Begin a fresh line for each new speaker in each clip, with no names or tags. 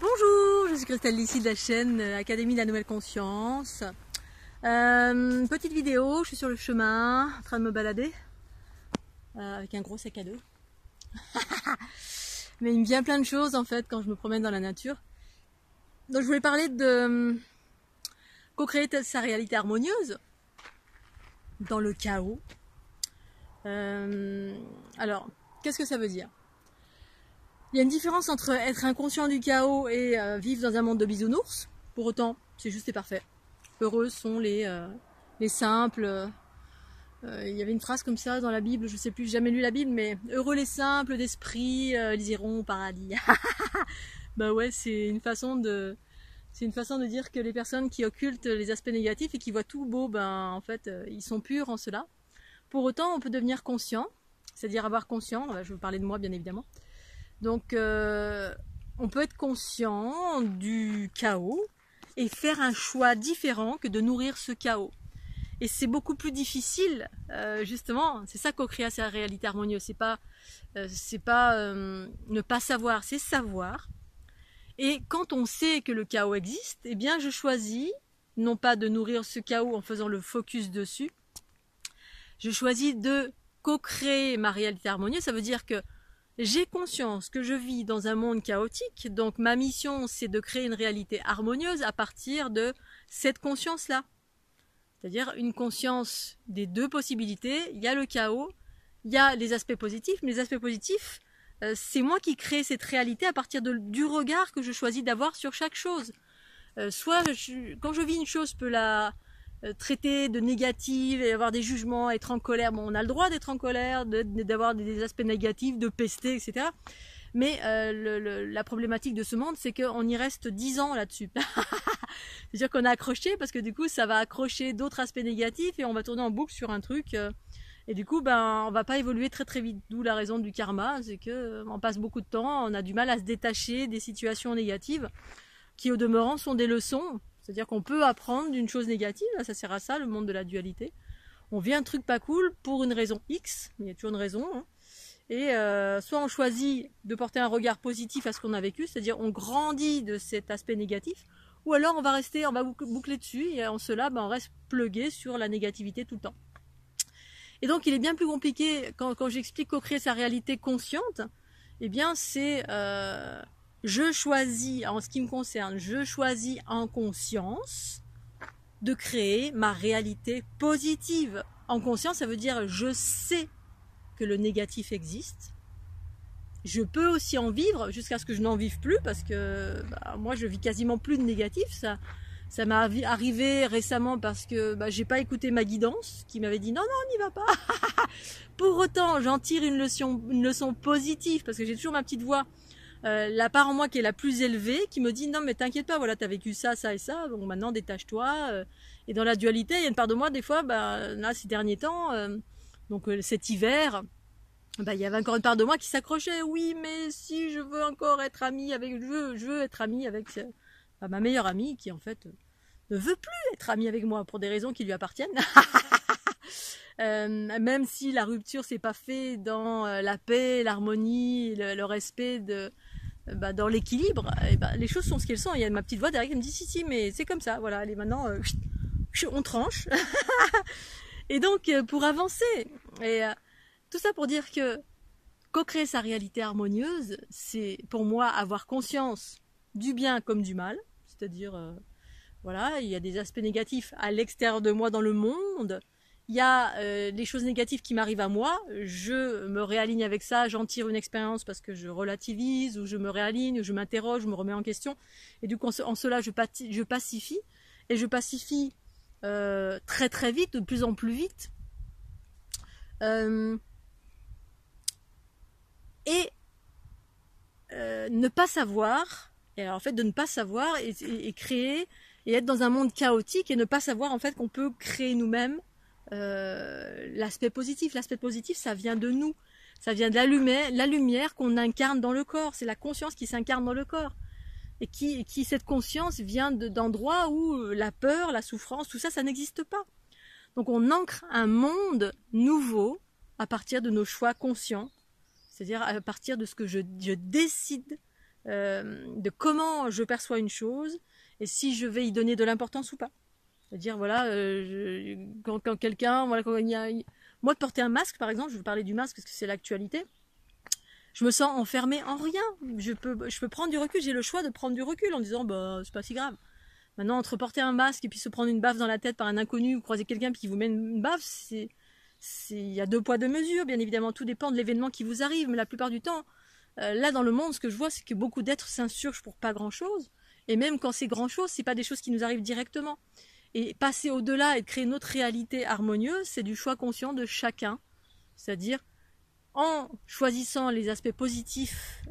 Bonjour, je suis Christelle Lissy de la chaîne Académie de la Nouvelle Conscience. Petite vidéo, je suis sur le chemin, en train de me balader avec un gros sac à dos. Mais il me vient plein de choses en fait quand je me promène dans la nature. Donc je voulais parler de co-créer sa réalité harmonieuse dans le chaos. Alors, qu'est-ce que ça veut dire? Il y a une différence entre être inconscient du chaos et vivre dans un monde de bisounours. Pour autant, c'est juste et parfait. Heureux sont les simples. Il y avait une phrase comme ça dans la Bible, je sais plus, j'ai jamais lu la Bible, mais heureux les simples d'esprit, ils iront au paradis. Bah ouais, c'est une façon de dire que les personnes qui occultent les aspects négatifs et qui voient tout beau, ben en fait, ils sont purs en cela. Pour autant, on peut devenir conscient, c'est-à-dire avoir conscience. Je vais parler de moi bien évidemment. Donc, on peut être conscient du chaos et faire un choix différent que de nourrir ce chaos. Et c'est beaucoup plus difficile, justement, c'est ça co-créer sa réalité harmonieuse. C'est pas ne pas savoir, c'est savoir. Et quand on sait que le chaos existe, eh bien, je choisis non pas de nourrir ce chaos en faisant le focus dessus. Je choisis de co-créer ma réalité harmonieuse. Ça veut dire que j'ai conscience que je vis dans un monde chaotique, donc ma mission c'est de créer une réalité harmonieuse à partir de cette conscience-là. C'est-à-dire une conscience des deux possibilités, il y a le chaos, il y a les aspects positifs, mais les aspects positifs, c'est moi qui crée cette réalité à partir du regard que je choisis d'avoir sur chaque chose. Quand je vis une chose, je peux la traiter de négative et avoir des jugements, être en colère. Bon, on a le droit d'être en colère, d'avoir des aspects négatifs, de pester, etc. Mais la problématique de ce monde, c'est qu'on y reste 10 ans là-dessus. C'est-à-dire qu'on a accroché parce que du coup, ça va accrocher d'autres aspects négatifs et on va tourner en boucle sur un truc. Et du coup, on va pas évoluer très très vite. D'où la raison du karma, c'est que on passe beaucoup de temps, on a du mal à se détacher des situations négatives qui au demeurant sont des leçons. C'est-à-dire qu'on peut apprendre d'une chose négative, ça sert à ça, le monde de la dualité. On vit un truc pas cool pour une raison X, il y a toujours une raison, hein. Et soit on choisit de porter un regard positif à ce qu'on a vécu, c'est-à-dire on grandit de cet aspect négatif, ou alors on va boucler dessus, et en cela, on reste plugué sur la négativité tout le temps. Et donc il est bien plus compliqué, quand j'explique co-créer sa réalité consciente, eh bien c'est... je choisis, en ce qui me concerne, je choisis en conscience de créer ma réalité positive. En conscience, ça veut dire je sais que le négatif existe. Je peux aussi en vivre jusqu'à ce que je n'en vive plus parce que moi je vis quasiment plus de négatif. Ça m'est arrivé récemment parce que j'ai pas écouté ma guidance qui m'avait dit non, n'y va pas. Pour autant, j'en tire une leçon positive parce que j'ai toujours ma petite voix. La part en moi qui est la plus élevée, qui me dit non mais t'inquiète pas, voilà, t'as vécu ça, ça et ça, donc maintenant détache-toi. Et dans la dualité, il y a une part de moi des fois, là ces derniers temps, cet hiver, il y avait encore une part de moi qui s'accrochait. Oui, mais si je veux encore être amie avec, je veux être amie avec ma meilleure amie qui en fait ne veut plus être amie avec moi pour des raisons qui lui appartiennent. Même si la rupture s'est pas fait dans la paix, l'harmonie, le respect dans l'équilibre, les choses sont ce qu'elles sont. Il y a ma petite voix derrière qui me dit si mais c'est comme ça, voilà, allez maintenant on tranche. Et donc pour avancer, et tout ça pour dire que co-créer sa réalité harmonieuse, c'est pour moi avoir conscience du bien comme du mal, c'est-à-dire voilà, il y a des aspects négatifs à l'extérieur de moi dans le monde. Il y a les choses négatives qui m'arrivent à moi, je me réaligne avec ça, j'en tire une expérience parce que je relativise, ou je me réaligne, ou je m'interroge, je me remets en question. Et du coup, en cela, je pacifie. Et je pacifie très très vite, de plus en plus vite. Ne pas savoir, et alors en fait de ne pas savoir et créer, et être dans un monde chaotique, et ne pas savoir en fait qu'on peut créer nous-mêmes l'aspect positif. L'aspect positif, ça vient de nous, ça vient de la lumière qu'on incarne dans le corps. C'est la conscience qui s'incarne dans le corps, et qui cette conscience vient d'endroits où la peur, la souffrance, tout ça, ça n'existe pas. Donc on ancre un monde nouveau à partir de nos choix conscients, c'est-à-dire à partir de ce que je décide de comment je perçois une chose et si je vais y donner de l'importance ou pas. C'est-à-dire, voilà, quand quelqu'un, voilà, moi de porter un masque par exemple, je veux parler du masque parce que c'est l'actualité, je me sens enfermée en rien. Je peux prendre du recul, j'ai le choix de prendre du recul en disant, bah, c'est pas si grave. Maintenant, entre porter un masque et puis se prendre une baffe dans la tête par un inconnu ou croiser quelqu'un qui vous met une baffe, il y a 2 poids 2 mesures, bien évidemment. Tout dépend de l'événement qui vous arrive, mais la plupart du temps, là dans le monde, ce que je vois, c'est que beaucoup d'êtres s'insurgent pour pas grand-chose. Et même quand c'est grand-chose, c'est pas des choses qui nous arrivent directement. Et passer au-delà et de créer une autre réalité harmonieuse, c'est du choix conscient de chacun. C'est-à-dire, en choisissant les aspects positifs,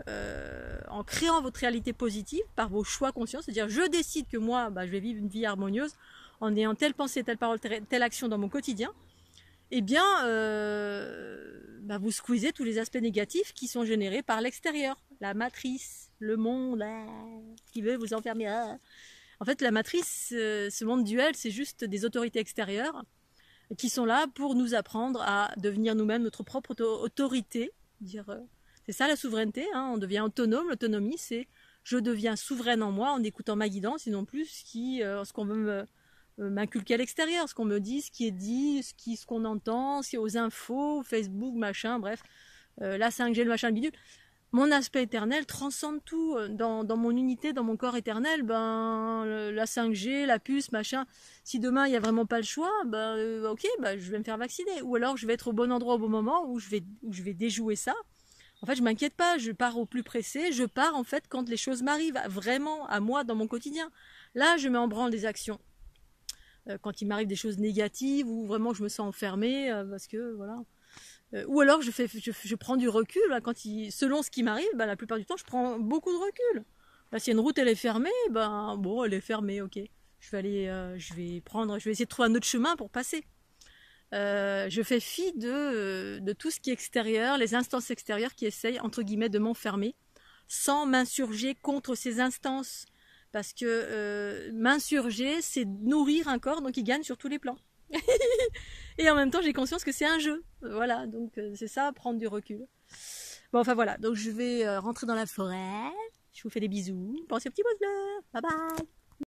en créant votre réalité positive par vos choix conscients, c'est-à-dire je décide que moi, je vais vivre une vie harmonieuse en ayant telle pensée, telle parole, telle action dans mon quotidien, eh bien, vous squeezez tous les aspects négatifs qui sont générés par l'extérieur, la matrice, le monde qui veut vous enfermer. En fait, la matrice, ce monde duel, c'est juste des autorités extérieures qui sont là pour nous apprendre à devenir nous-mêmes notre propre autorité. C'est ça la souveraineté, hein, on devient autonome. L'autonomie, c'est je deviens souveraine en moi en écoutant ma guidance et non plus ce qu'on veut m'inculquer à l'extérieur, ce qu'on me dit, ce qui est dit, ce qu'on entend, aux infos, Facebook, machin, bref, la 5G, le machin, le bidule. Mon aspect éternel transcende tout. Dans mon unité, dans mon corps éternel, la 5G, la puce, machin, si demain il n'y a vraiment pas le choix, ok, je vais me faire vacciner. Ou alors je vais être au bon endroit au bon moment où je vais déjouer ça. En fait, je m'inquiète pas, je pars au plus pressé, je pars en fait quand les choses m'arrivent vraiment à moi dans mon quotidien. Là, je mets en branle des actions. Quand il m'arrive des choses négatives ou vraiment je me sens enfermée parce que voilà. Ou alors je prends du recul selon ce qui m'arrive, la plupart du temps je prends beaucoup de recul. Là, si une route elle est fermée, bon elle est fermée, ok. Je vais essayer de trouver un autre chemin pour passer. Je fais fi de tout ce qui est extérieur, les instances extérieures qui essayent entre guillemets de m'enfermer, sans m'insurger contre ces instances. Parce que m'insurger, c'est nourrir un corps, donc il gagne sur tous les plans. Et en même temps, j'ai conscience que c'est un jeu. Voilà, donc c'est ça, prendre du recul. Bon, enfin voilà, donc je vais rentrer dans la forêt. Je vous fais des bisous. Pensez au petit pouce bleu. Bye bye.